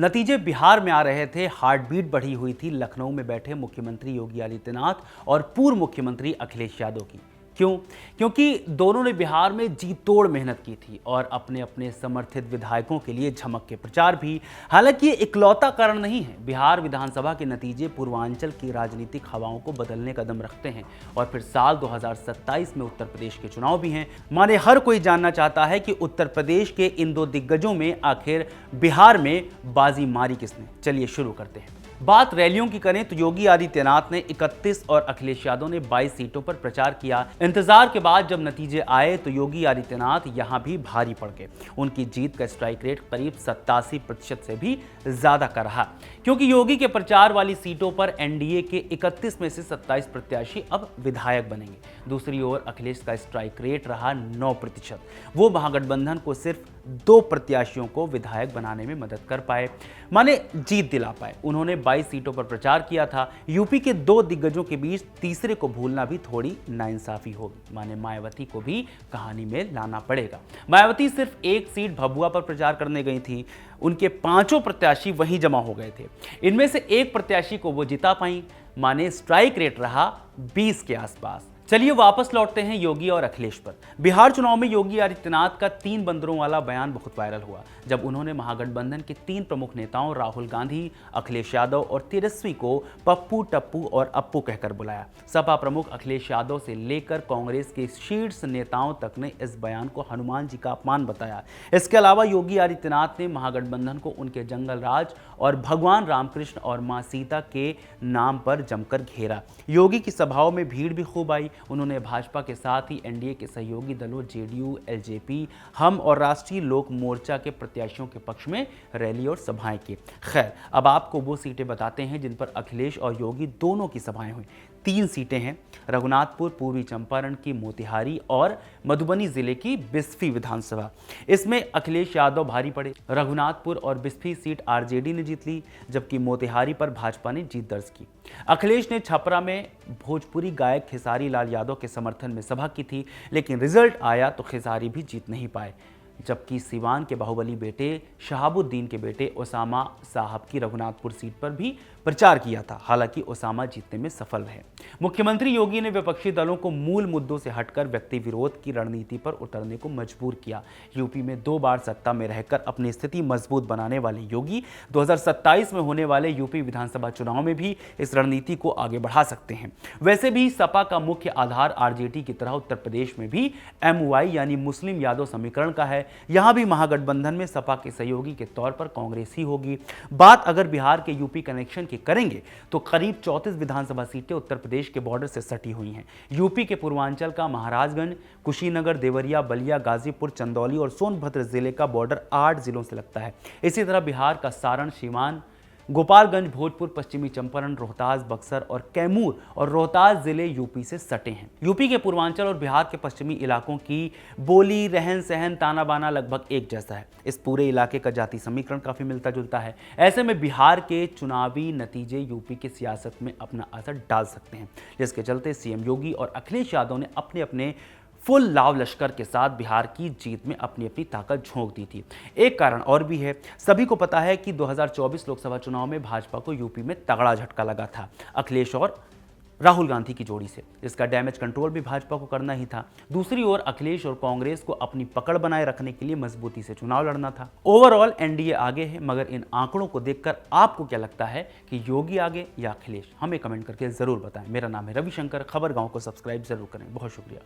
नतीजे बिहार में आ रहे थे, हार्ट बीट बढ़ी हुई थी लखनऊ में बैठे मुख्यमंत्री योगी आदित्यनाथ और पूर्व मुख्यमंत्री अखिलेश यादव की। क्यों? क्योंकि दोनों ने बिहार में जी तोड़ मेहनत की थी और अपने अपने समर्थित विधायकों के लिए झमक के प्रचार भी। हालांकि ये इकलौता कारण नहीं है। बिहार विधानसभा के नतीजे पूर्वांचल की राजनीतिक हवाओं को बदलने का दम रखते हैं और फिर साल 2027 में उत्तर प्रदेश के चुनाव भी हैं। माने हर कोई जानना चाहता है कि उत्तर प्रदेश के इन दो दिग्गजों में आखिर बिहार में बाजी मारी किसने। चलिए शुरू करते हैं। बात रैलियों की करें तो योगी आदित्यनाथ ने 31 और अखिलेश यादव ने 22 सीटों पर प्रचार किया। इंतजार के बाद जब नतीजे आए तो योगी आदित्यनाथ यहां भी भारी पड़ गए। उनकी जीत का स्ट्राइक रेट करीब 87% से भी ज्यादा का रहा, क्योंकि योगी के प्रचार वाली सीटों पर एनडीए के 31 में से 27 प्रत्याशी अब विधायक बनेंगे। दूसरी ओर अखिलेश का स्ट्राइक रेट रहा 9%। वो महागठबंधन को सिर्फ 2 प्रत्याशियों को विधायक बनाने में मदद कर पाए, माने जीत दिला पाए। उन्होंने 22 सीटों पर प्रचार किया था। यूपी के 2 दिग्गजों के बीच तीसरे को भूलना भी थोड़ी नाइंसाफी होगी, माने मायावती को भी कहानी में लाना पड़ेगा। मायावती सिर्फ 1 सीट भभुआ पर प्रचार करने गई थी। उनके 5 प्रत्याशी वहीं जमा हो गए थे। इनमें से 1 प्रत्याशी को वो जिता पाई, माने स्ट्राइक रेट रहा 20 के आसपास। चलिए वापस लौटते हैं योगी और अखिलेश पर। बिहार चुनाव में योगी आदित्यनाथ का 3 बंदरों वाला बयान बहुत वायरल हुआ, जब उन्होंने महागठबंधन के 3 प्रमुख नेताओं राहुल गांधी, अखिलेश यादव और तेजस्वी को पप्पू, टप्पू और अप्पू कहकर बुलाया। सपा प्रमुख अखिलेश यादव से लेकर कांग्रेस के शीर्ष नेताओं तक ने इस बयान को हनुमान जी का अपमान बताया। इसके अलावा योगी आदित्यनाथ ने महागठबंधन को उनके जंगल राज और भगवान रामकृष्ण और मां सीता के नाम पर जमकर घेरा। योगी की सभाओं में भीड़ भी खूब आई। उन्होंने भाजपा के साथ ही एनडीए के सहयोगी दलों जेडीयू, एलजेपी, हम और राष्ट्रीय लोक मोर्चा के प्रत्याशियों के पक्ष में रैली और सभाएं की। खैर, अब आपको वो सीटें बताते हैं जिन पर अखिलेश और योगी दोनों की सभाएं हुई। 3 सीटें हैं, रघुनाथपुर, पूर्वी चंपारण की मोतिहारी और मधुबनी जिले की बिस्फी विधानसभा। इसमें अखिलेश यादव भारी पड़े। रघुनाथपुर और बिस्फी सीट आरजेडी ने जीत ली, जबकि मोतिहारी पर भाजपा ने जीत दर्ज की। अखिलेश ने छपरा में भोजपुरी गायक खेसारी लाल यादव के समर्थन में सभा की थी, लेकिन रिजल्ट आया तो खेसारी भी जीत नहीं पाए। जबकि सिवान के बाहुबली बेटे शहाबुद्दीन के बेटे ओसामा साहब की रघुनाथपुर सीट पर भी प्रचार किया था। हालांकि ओसामा जीतने में सफल रहे। मुख्यमंत्री योगी ने विपक्षी दलों को मूल मुद्दों से हटकर व्यक्ति विरोध की रणनीति पर उतरने को मजबूर किया। यूपी में 2 बार सत्ता में रहकर अपनी स्थिति मजबूत बनाने वाले योगी 2027 में होने वाले यूपी विधानसभा चुनाव में भी इस रणनीति को आगे बढ़ा सकते हैं। वैसे भी सपा का मुख्य आधार आरजेडी की तरह उत्तर प्रदेश में भी एमवाई यानी मुस्लिम यादव समीकरण का है। यहां भी महागठबंधन में सपा के सहयोगी के तौर पर कांग्रेस ही होगी। बात अगर बिहार के यूपी कनेक्शन की करेंगे तो करीब 34 विधानसभा सीटें उत्तर प्रदेश के बॉर्डर से सटी हुई हैं। यूपी के पूर्वांचल का महाराजगंज, कुशीनगर, देवरिया, बलिया, गाजीपुर, चंदौली और सोनभद्र जिले का बॉर्डर 8 जिलों से लगता है। इसी तरह बिहार का सारण, सीवान, गोपालगंज, भोजपुर, पश्चिमी चंपारण, रोहतास, बक्सर और कैमूर और रोहतास जिले यूपी से सटे हैं। यूपी के पूर्वांचल और बिहार के पश्चिमी इलाकों की बोली, रहन सहन, ताना बाना लगभग एक जैसा है। इस पूरे इलाके का जाति समीकरण काफी मिलता जुलता है। ऐसे में बिहार के चुनावी नतीजे यूपी की सियासत में अपना असर डाल सकते हैं, जिसके चलते सीएम योगी और अखिलेश यादव ने अपने अपने फुल लाव लश्कर के साथ बिहार की जीत में अपनी अपनी ताकत झोंक दी थी। एक कारण और भी है। सभी को पता है कि 2024 लोकसभा चुनाव में भाजपा को यूपी में तगड़ा झटका लगा था अखिलेश और राहुल गांधी की जोड़ी से। इसका डैमेज कंट्रोल भी भाजपा को करना ही था। दूसरी ओर अखिलेश और कांग्रेस को अपनी पकड़ बनाए रखने के लिए मजबूती से चुनाव लड़ना था। ओवरऑल एनडीए आगे है, मगर इन आंकड़ों को देखकर आपको क्या लगता है कि योगी आगे या अखिलेश? हमें कमेंट करके जरूर बताएं। मेरा नाम है रविशंकर। खबर गांव को सब्सक्राइब जरूर करें। बहुत शुक्रिया।